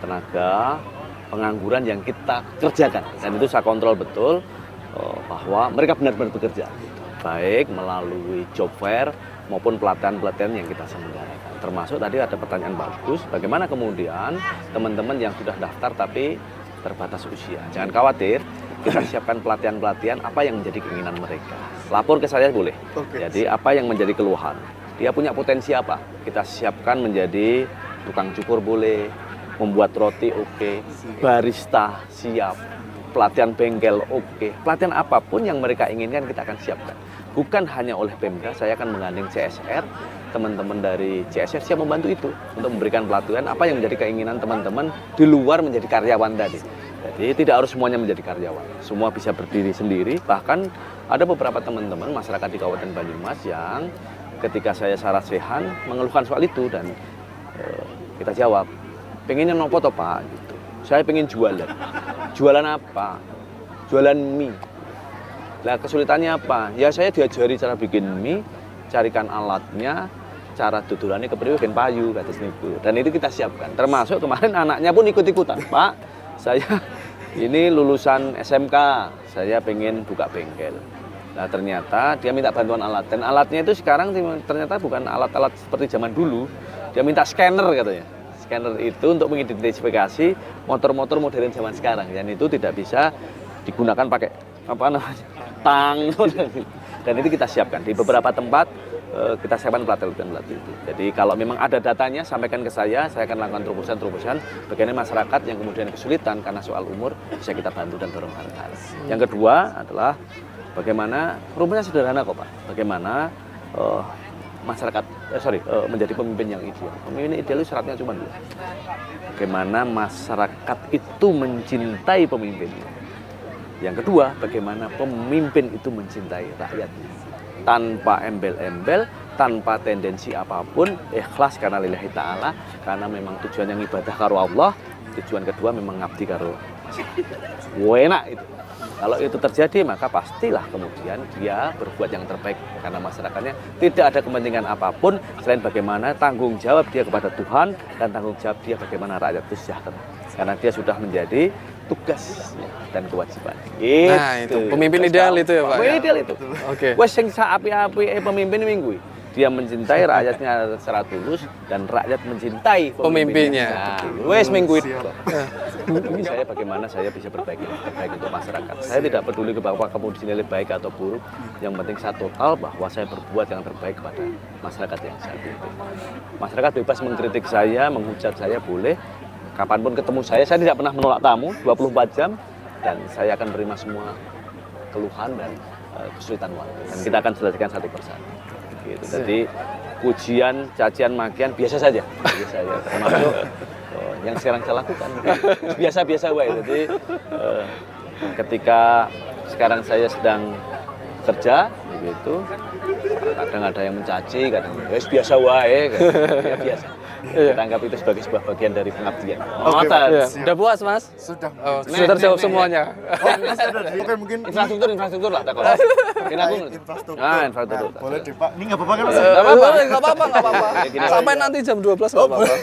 tenaga pengangguran yang kita kerjakan. Dan itu saya kontrol betul bahwa mereka benar-benar bekerja, baik melalui job fair maupun pelatihan-pelatihan yang kita selenggarakan. Termasuk tadi ada pertanyaan bagus, bagaimana kemudian teman-teman yang sudah daftar tapi terbatas usia. Jangan khawatir, kita siapkan pelatihan-pelatihan apa yang menjadi keinginan mereka. Lapor ke saya boleh. Oke. Jadi apa yang menjadi keluhan, dia punya potensi apa, kita siapkan menjadi tukang cukur boleh, membuat roti oke, barista siap, pelatihan bengkel oke, pelatihan apapun yang mereka inginkan kita akan siapkan. bukan hanya oleh Pemda, saya akan menggandeng CSR, teman-teman dari CSR siap membantu itu untuk memberikan pelatihan apa yang menjadi keinginan teman-teman di luar menjadi karyawan tadi. Jadi tidak harus semuanya menjadi karyawan, semua bisa berdiri sendiri. Bahkan ada beberapa teman-teman masyarakat di Kabupaten Banyumas yang ketika saya sarasehan mengeluhkan soal itu dan kita jawab, pengennya nopo toh Pak? Gitu. Saya pengen jualan. Jualan apa? Jualan mie. Lah kesulitannya apa? Ya saya diajari cara bikin mie, carikan alatnya, cara dudulannya kepriwe gen payu kata niku. Dan itu kita siapkan. Termasuk kemarin anaknya pun ikut-ikutan, Pak. Saya ini lulusan SMK, saya pengen buka bengkel. Nah ternyata dia minta bantuan alat dan alatnya itu sekarang ternyata bukan alat-alat seperti zaman dulu. Dia minta scanner katanya. Scanner itu untuk mengidentifikasi motor-motor modern zaman sekarang dan itu tidak bisa digunakan pakai apa namanya tang dan itu kita siapkan di beberapa tempat. Kita siapkan pelatihan itu. Jadi kalau memang ada datanya sampaikan ke saya akan lakukan terobosan bagaimana masyarakat yang kemudian kesulitan karena soal umur bisa kita bantu dan dorong arah. Yang kedua adalah bagaimana rumusnya sederhana kok Pak. Bagaimana masyarakat menjadi pemimpin yang ideal. Pemimpin ideal itu syaratnya cuma dua. Bagaimana masyarakat itu mencintai pemimpinnya. Yang kedua, bagaimana pemimpin itu mencintai rakyatnya. Tanpa embel-embel, tanpa tendensi apapun, ikhlas karena lillahi ta'ala, karena memang tujuan yang ibadah karo Allah, tujuan kedua memang ngabdi karo enak itu. Kalau itu terjadi maka pastilah kemudian dia berbuat yang terbaik karena masyarakatnya tidak ada kepentingan apapun selain bagaimana tanggung jawab dia kepada Tuhan dan tanggung jawab dia bagaimana rakyat itu sejahtera. Karena dia sudah menjadi tugas dan kewajiban. Gitu. Nah itu pemimpin ideal itu ya Pak. Pemimpin ideal itu. Oke. Wes sing api-api pemimpin minggu. Dia mencintai rakyatnya secara tulus dan rakyat mencintai pemimpinnya. Nah, wes minggu itu. Ini saya bagaimana saya bisa terbaik untuk masyarakat. Saya tidak peduli bahwa kamu dinilai baik atau buruk. Yang penting saya total bahwa saya berbuat yang terbaik kepada masyarakat yang saya pimpin. Masyarakat bebas mengkritik saya, menghujat saya boleh. Kapanpun ketemu saya tidak pernah menolak tamu 24 jam dan saya akan menerima semua keluhan dan kesulitan warga. Dan kita akan selesaikan satu persatu. Gitu. Jadi pujian, cacian, makian biasa saja bagi saya. Termasuk yang sekarang saya lakukan biasa-biasa wae. Jadi ketika sekarang saya sedang kerja begitu, kadang ada yang mencaci, kadang biasa wae, ya biasa. Kita anggap itu sebagai sebuah bagian dari pengabdian. Ya. Udah puas Mas? Sudah. Sudah terjawab semuanya. Oke mungkin Infrastruktur lah tak infrastruktur. Nah, infrastruktur. Nah, boleh deh Pak. Ini nggak apa-apa kan Mas? Nggak apa-apa. Sampai nanti jam 12 nggak apa-apa.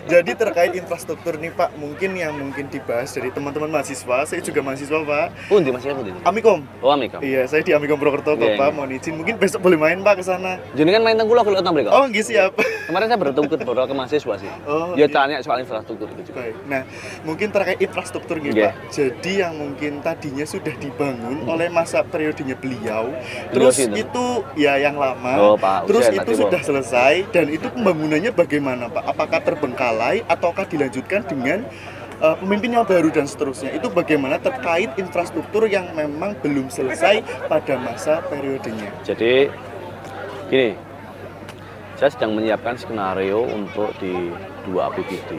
Jadi terkait infrastruktur nih Pak, mungkin yang dibahas dari teman-teman mahasiswa, saya juga mahasiswa Pak. Pundi Mas ya pundi? Amikom. Oh Amikom. Iya, saya di Amikom Purwokerto kok Iya, Pak, iya. mohon izin. Mungkin besok boleh main Pak ke sana. Jadi kan main tengkulak kalau tampil kok. Oh, nggih siap. Kemarin saya bertemu ke beberapa mahasiswa sih. Oh, Dia iya. tanya soal infrastruktur itu juga. Baik. Nah, mungkin terkait infrastruktur gitu Iya. Pak. Jadi yang mungkin tadinya sudah dibangun oleh masa periodenya beliau, Beliau terus sini. itu ya yang lama, Oh, Pak terus Hussein itu tadi, sudah selesai dan itu pembangunannya bagaimana Pak? Apakah terbengkalai ataukah dilanjutkan dengan pemimpin yang baru dan seterusnya? Itu bagaimana terkait infrastruktur yang memang belum selesai pada masa periodenya? Jadi gini, saya sedang menyiapkan skenario untuk di dua APBD.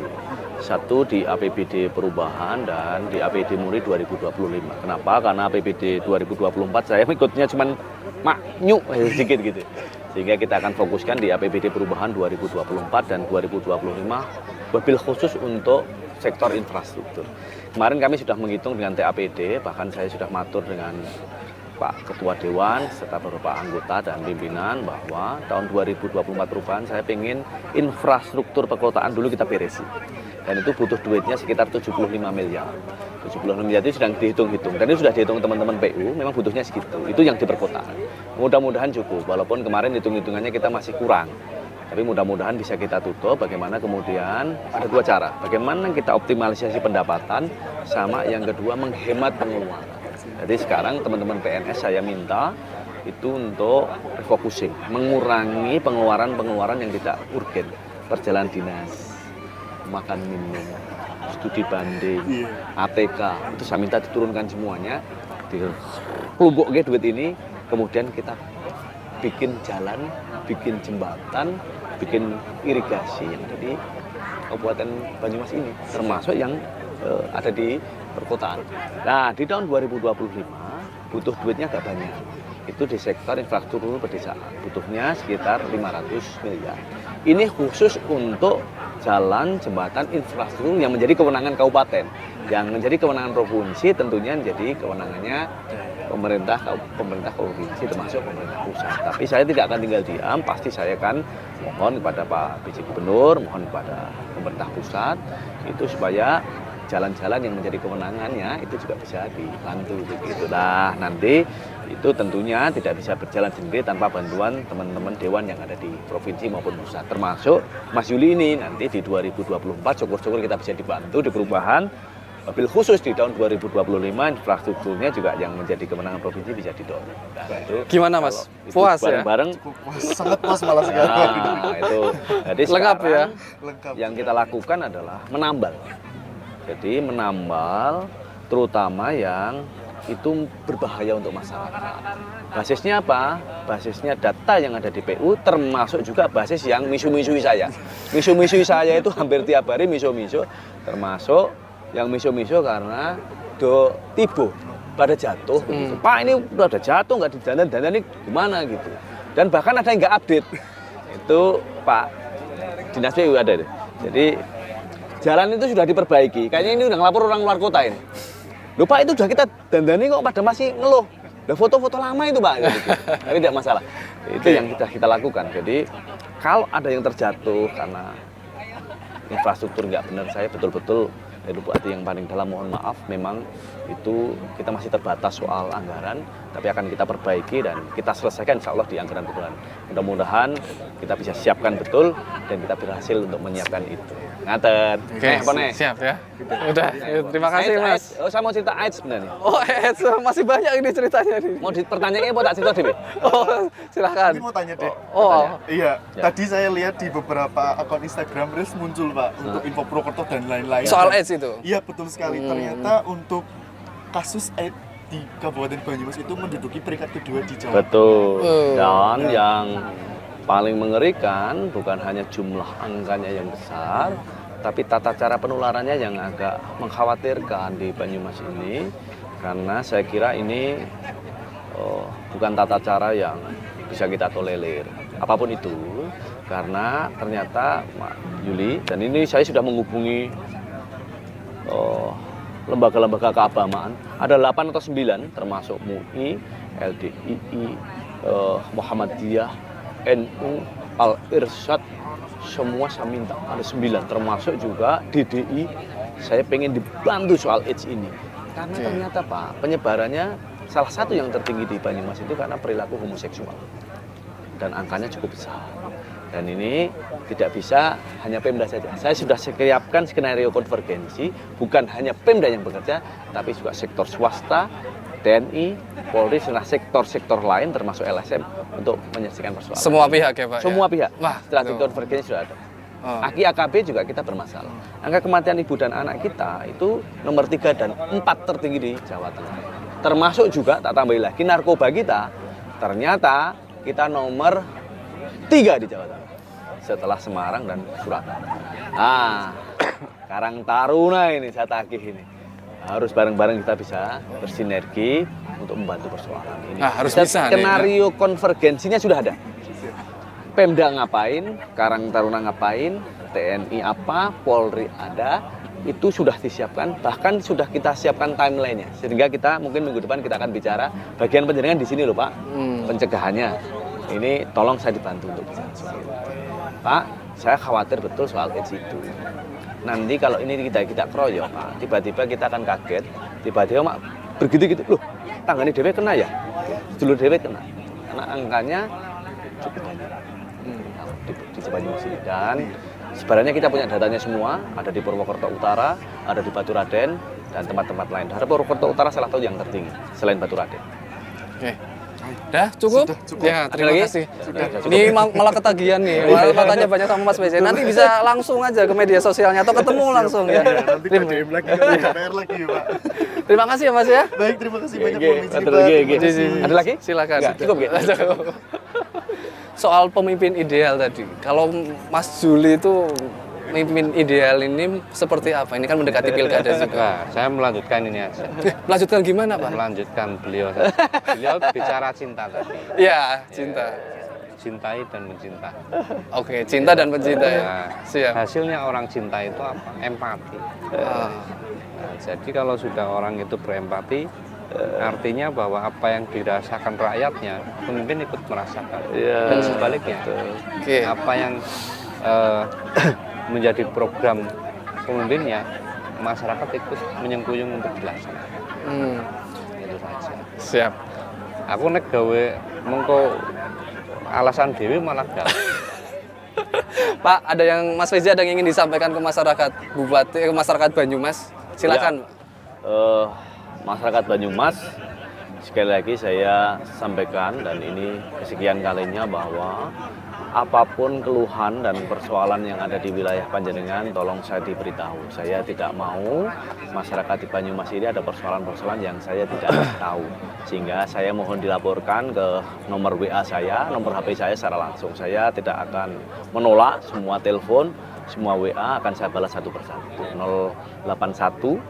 Satu di APBD perubahan dan di APBD Muri 2025. Kenapa? Karena APBD 2024 saya ikutnya cuma maknyuk sedikit gitu. Sehingga kita akan fokuskan di APBD perubahan 2024 dan 2025 wabil khusus untuk sektor infrastruktur. Kemarin kami sudah menghitung dengan TAPD, bahkan saya sudah matur dengan Pak Ketua Dewan serta beberapa anggota dan pimpinan bahwa tahun 2024 perubahan saya ingin infrastruktur perkotaan dulu kita beresi. Dan itu butuh duitnya sekitar 75 miliar. 75 miliar itu sedang dihitung-hitung. Dan itu sudah dihitung teman-teman PU, memang butuhnya segitu. Itu yang di perkotaan. Mudah-mudahan cukup, walaupun kemarin hitung-hitungannya kita masih kurang. Tapi mudah-mudahan bisa kita tutup. Bagaimana kemudian ada dua cara. Bagaimana kita optimalisasi pendapatan, sama yang kedua menghemat pengeluaran. Jadi sekarang teman-teman PNS saya minta itu untuk refocusing, mengurangi pengeluaran-pengeluaran yang tidak urgen, perjalanan dinas, makan minum, studi banding, ATK, itu saya minta diturunkan semuanya, dikelompoknya duit ini, kemudian kita bikin jalan, bikin jembatan, bikin irigasi yang ada di Kabupaten Banyumas ini, termasuk yang ada di perkotaan. Nah, di tahun 2025 butuh duitnya agak banyak. Itu di sektor infrastruktur pedesaan. Butuhnya sekitar 500 miliar. Ini khusus untuk jalan, jembatan, infrastruktur yang menjadi kewenangan kabupaten. Yang menjadi kewenangan provinsi tentunya menjadi kewenangannya pemerintah provinsi termasuk pemerintah pusat. Tapi saya tidak akan tinggal diam, pasti saya akan mohon kepada Pak PJ Gubernur, mohon kepada pemerintah pusat itu supaya jalan-jalan yang menjadi kewenangannya itu juga bisa dibantu begitu. Nah, nanti itu tentunya tidak bisa berjalan sendiri tanpa bantuan teman-teman dewan yang ada di provinsi maupun pusat. Termasuk Mas Yuli ini nanti di 2024 syukur-syukur kita bisa dibantu di perubahan. Mobil khusus di tahun 2025 infrastrukturnya juga yang menjadi kemenangan provinsi bisa didorong. Nah, itu Gimana Mas? kalau Puas itu ya? bareng-bareng. Sangat puas malah sekarang. Nah, itu. Jadi Lengkap ya? sekarang Lengkap. yang kita lakukan adalah menambal. Jadi menambal terutama yang itu berbahaya untuk masyarakat. Basisnya apa? Basisnya data yang ada di PU termasuk juga basis yang misu-misui saya. Misu-misui saya itu hampir tiap hari misu-misu, termasuk yang misu-misu karena tibo pada jatuh begitu. Pak ini udah ada jatuh nggak di jalan-jalan ini gimana gitu. Dan bahkan ada yang nggak update. Itu Pak Dinas PU ada deh. Jadi jalan itu sudah diperbaiki. Kayaknya ini udah ngelapor orang luar kota ini. Loh Pak itu sudah kita dandani kok pada masih ngeluh. Udah foto-foto lama itu Pak. Gitu. Tapi tidak masalah. Itu yang kita lakukan. Jadi kalau ada yang terjatuh karena infrastruktur nggak benar, saya betul-betul dari bupati yang paling dalam mohon maaf, memang itu kita masih terbatas soal anggaran, tapi akan kita perbaiki dan kita selesaikan insya Allah di anggaran bulan. Mudah-mudahan kita bisa siapkan betul dan kita berhasil untuk menyiapkan itu. Ngaten. Oke, siap ya. Udah, terima kasih Mas. Saya mau cerita AIDS sebenarnya. Oh, masih banyak ini ceritanya nih. Mau pertanyaannya mau tak cerita Dewi? Oh, silakan. Ini mau tanya deh. Oh, Iya, Ya. tadi saya lihat di beberapa akun Instagram Reels muncul Pak untuk info Purwokerto dan lain-lain. soal AIDS itu. Iya betul sekali. Ternyata untuk kasus AIDS di Kabupaten Banyumas itu menduduki peringkat kedua di Jawa. Betul. Oh. Dan yang paling mengerikan bukan hanya jumlah angkanya yang besar, tapi tata cara penularannya yang agak mengkhawatirkan di Banyumas ini, karena saya kira ini bukan tata cara yang bisa kita tolerir apapun itu, karena ternyata Pak Yuli, dan ini saya sudah menghubungi lembaga-lembaga keagamaan, ada 8 atau 9 termasuk MUI, LDII, Muhammadiyah, NU, Al-Irsyad, semua saya minta, ada 9, termasuk juga DDI, saya pengen dibantu soal AIDS ini. Karena ternyata Pak, penyebarannya salah satu yang tertinggi di Banyumas itu karena perilaku homoseksual. Dan angkanya cukup besar. Dan ini tidak bisa hanya Pemda saja. Saya sudah siapkan skenario konvergensi, bukan hanya Pemda yang bekerja, tapi juga sektor swasta, TNI, Polri, serta sektor-sektor lain termasuk LSM untuk menyelesaikan persoalan. Semua pihak ya, Pak? Semua ya? pihak. Wah, Strategi betul. konvergensi sudah ada. Oh. AKI AKB juga kita bermasalah. Angka kematian ibu dan anak kita itu nomor 3 dan 4 tertinggi di Jawa Tengah. Termasuk juga, tak tambahin lagi, narkoba kita ternyata kita nomor 3 di Jawa Tengah. Setelah Semarang dan Surabaya. Ah, Karang Taruna ini saya tagih ini. Harus bareng-bareng kita bisa bersinergi untuk membantu persoalan ini. Ah, harus bisa nih, Skenario konvergensinya sudah ada. Pemda ngapain, Karang Taruna ngapain, TNI apa, Polri ada, itu sudah disiapkan, bahkan sudah kita siapkan timeline-nya. Sehingga kita mungkin minggu depan kita akan bicara bagian penjaringan di sini loh Pak, pencegahannya. Ini tolong saya dibantu untuk bicara soal itu. Pak, saya khawatir betul soal AIDS itu. Nanti kalau ini kita keroyok Pak, tiba-tiba kita akan kaget, tiba-tiba Mak begitu-gitu, loh tanggane dhewe kena ya, dulur dhewe kena. Karena angkanya cukup banyak. Di Banyumas ini, dan sebenarnya kita punya datanya semua, ada di Purwokerto Utara, ada di Baturaden, dan tempat-tempat lain. Dari Purwokerto Utara salah satu yang tertinggi selain Baturaden. Oke. Udah cukup? Sudah cukup. Ya, terima lagi? kasih. Sudah cukup. Ini malah ketagihan nih. Malah tanya banyak sama Mas PJ. Nanti bisa langsung aja ke media sosialnya atau ketemu langsung ya. Nanti ke DM lagi, ke PR lagi Pak. Terima kasih ya Mas ya. Baik, terima kasih banyak Oke, Bang Mijri, atur Pak. lagi, Terima oke. kasih. Ada lagi? Silakan. Enggak, cukup ya? Cukup. soal pemimpin ideal tadi. Kalau Mas Juli itu pemimpin ideal ini seperti apa? Ini kan mendekati pilkada juga. Nah, saya melanjutkan ini aja. Melanjutkan gimana, Pak? Melanjutkan beliau. Beliau bicara cinta tadi. Iya, cinta. Cintai dan mencinta. Oke, cinta dan pencinta ya. Nah, Siap. hasilnya orang cinta itu apa? Empati. Ah, Nah, jadi kalau sudah orang itu berempati, artinya bahwa apa yang dirasakan rakyatnya, pemimpin ikut merasakan. Iya. Dan sebaliknya, Oke. apa yang menjadi program pemimpinnya, masyarakat ikut menyengkuyung untuk dilaksanakan. Itu saja. Siap. Aku nek gawe mengko alasan dewi malah gawe. Pak, ada yang Mas Reza ada yang ingin disampaikan ke masyarakat Bupati, ke masyarakat Banyumas? Silakan. Masyarakat Banyumas, sekali lagi saya sampaikan dan ini kesekian kalinya bahwa apapun keluhan dan persoalan yang ada di wilayah Panjenengan, tolong saya diberitahu. Saya tidak mau masyarakat di Banyumas ini ada persoalan-persoalan yang saya tidak tahu. Sehingga saya mohon dilaporkan ke nomor WA saya, nomor HP saya secara langsung. Saya tidak akan menolak semua telepon, semua WA akan saya balas satu persatu. 081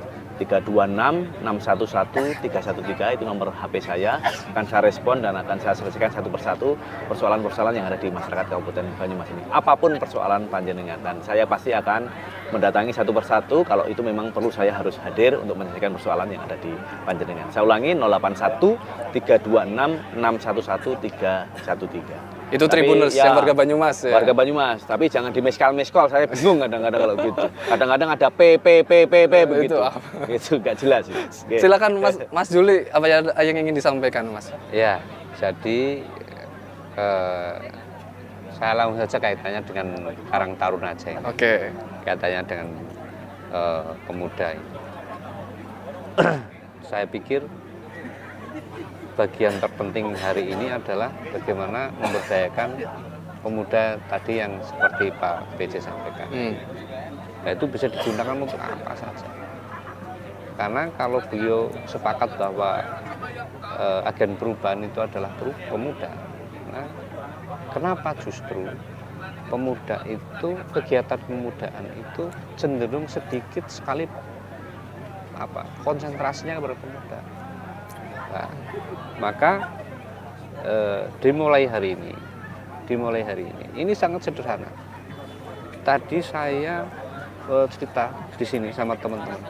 326 611 313 itu nomor HP saya, akan saya respon dan akan saya selesaikan satu persatu persoalan-persoalan yang ada di masyarakat Kabupaten Banyumas ini. Apapun persoalan Panjenengan, dan saya pasti akan mendatangi satu persatu kalau itu memang perlu, saya harus hadir untuk menyelesaikan persoalan yang ada di Panjenengan. Saya ulangi 081 326 611 313. Itu Tapi Tribuners ya, yang warga Banyumas ya. Warga Banyumas, tapi jangan di miskal-miskal, saya bingung kadang-kadang kalau gitu. Kadang-kadang ada P begitu. Itu nggak jelas. Oke. Silakan Mas Juli, apa yang ingin disampaikan, Mas? Ya, jadi saya langsung saja kaitannya dengan Karang Taruna aja. Ini. Oke. Kaitannya dengan pemuda ini. Saya pikir bagian terpenting hari ini adalah bagaimana memberdayakan pemuda tadi yang seperti Pak PJ sampaikan. Nah, itu bisa digunakan untuk apa saja. Karena kalau beliau sepakat bahwa agen perubahan itu adalah pemuda, nah, kenapa justru pemuda itu, kegiatan pemudaan itu cenderung sedikit sekali konsentrasinya kepada pemuda. Nah, maka dimulai hari ini sangat sederhana. Tadi saya cerita di sini sama teman-teman.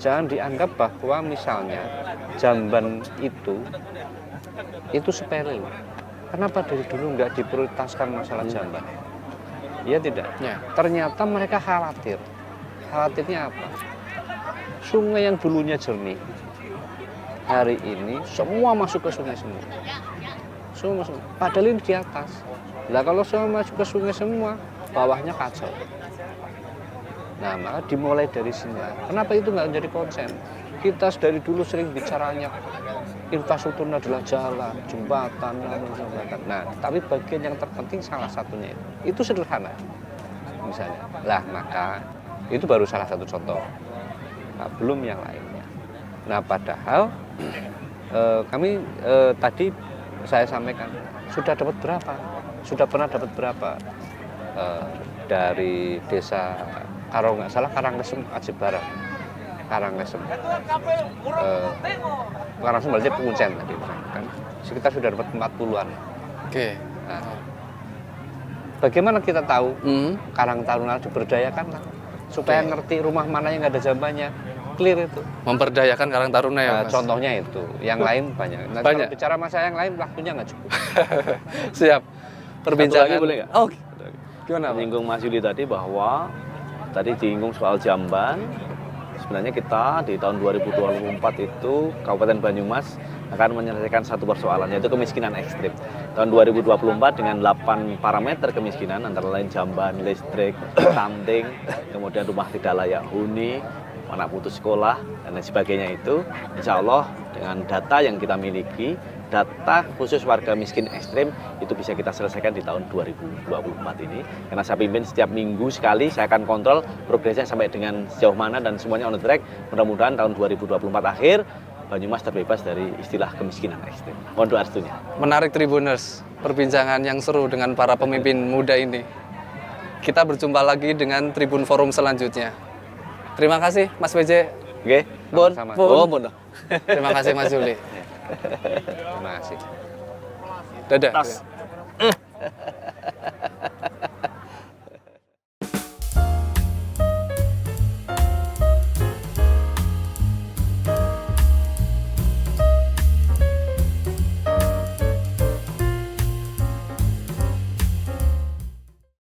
Jangan dianggap bahwa misalnya jamban itu sepele. Kenapa dari dulu nggak diprioritaskan masalah jamban? Ya tidak. Ya. Ternyata mereka khawatir. Khawatirnya apa? Sungai yang dulunya jernih, hari ini semua masuk ke sungai semua. Semua masuk. Padahal ini di atas. Lah kalau semua masuk ke sungai semua, bawahnya kacau. Nah, maka dimulai dari sini. Kenapa itu nggak menjadi konsen? Kita dari dulu sering bicaranya infrastruktur adalah jalan, jembatan. Nah, tapi bagian yang terpenting salah satunya itu sederhana. Misalnya, lah maka itu baru salah satu contoh. Nah, belum yang lainnya. Nah, padahal kami tadi saya sampaikan sudah dapat berapa? Sudah pernah dapat berapa dari desa kalau nggak salah Karanglesem Aceh Barat, Karanglesem berarti Penguncen tadi kan sekitar sudah dapat 40-an. Oke. Nah, bagaimana kita tahu Karang Taruna diberdayakan lah, supaya ngerti rumah mana yang nggak ada jambannya, clear itu. Memperdayakan Karang Taruna ya, Mas? Contohnya itu, yang lain banyak. Nah, Banyak. kalau bicara masalah yang lain waktunya nggak cukup. Siap. Perbincangan. Satu lagi boleh nggak? Oh, gimana, Pak? Menyinggung Mas Yuli tadi bahwa tadi disinggung soal jamban. Sebenarnya kita di tahun 2024 itu Kabupaten Banyumas akan menyelesaikan satu persoalan, yaitu kemiskinan ekstrim. Tahun 2024 dengan 8 parameter kemiskinan, antara lain jamban, listrik, stunting, kemudian rumah tidak layak huni, anak putus sekolah, dan lain sebagainya itu, insya Allah dengan data yang kita miliki, data khusus warga miskin ekstrim itu bisa kita selesaikan di tahun 2024 ini. Karena saya pimpin setiap minggu sekali, saya akan kontrol progresnya sampai dengan sejauh mana dan semuanya on the track. Mudah-mudahan tahun 2024 akhir Banyumas terbebas dari istilah kemiskinan ekstrim. Mohon doa restunya. Menarik Tribuners, perbincangan yang seru dengan para pemimpin muda ini. Kita berjumpa lagi dengan Tribun Forum selanjutnya. Terima kasih Mas PJ. Oke, Bon. Sama-sama. Oh, Bon. Terima kasih Mas Juli. Terima kasih. Dadah.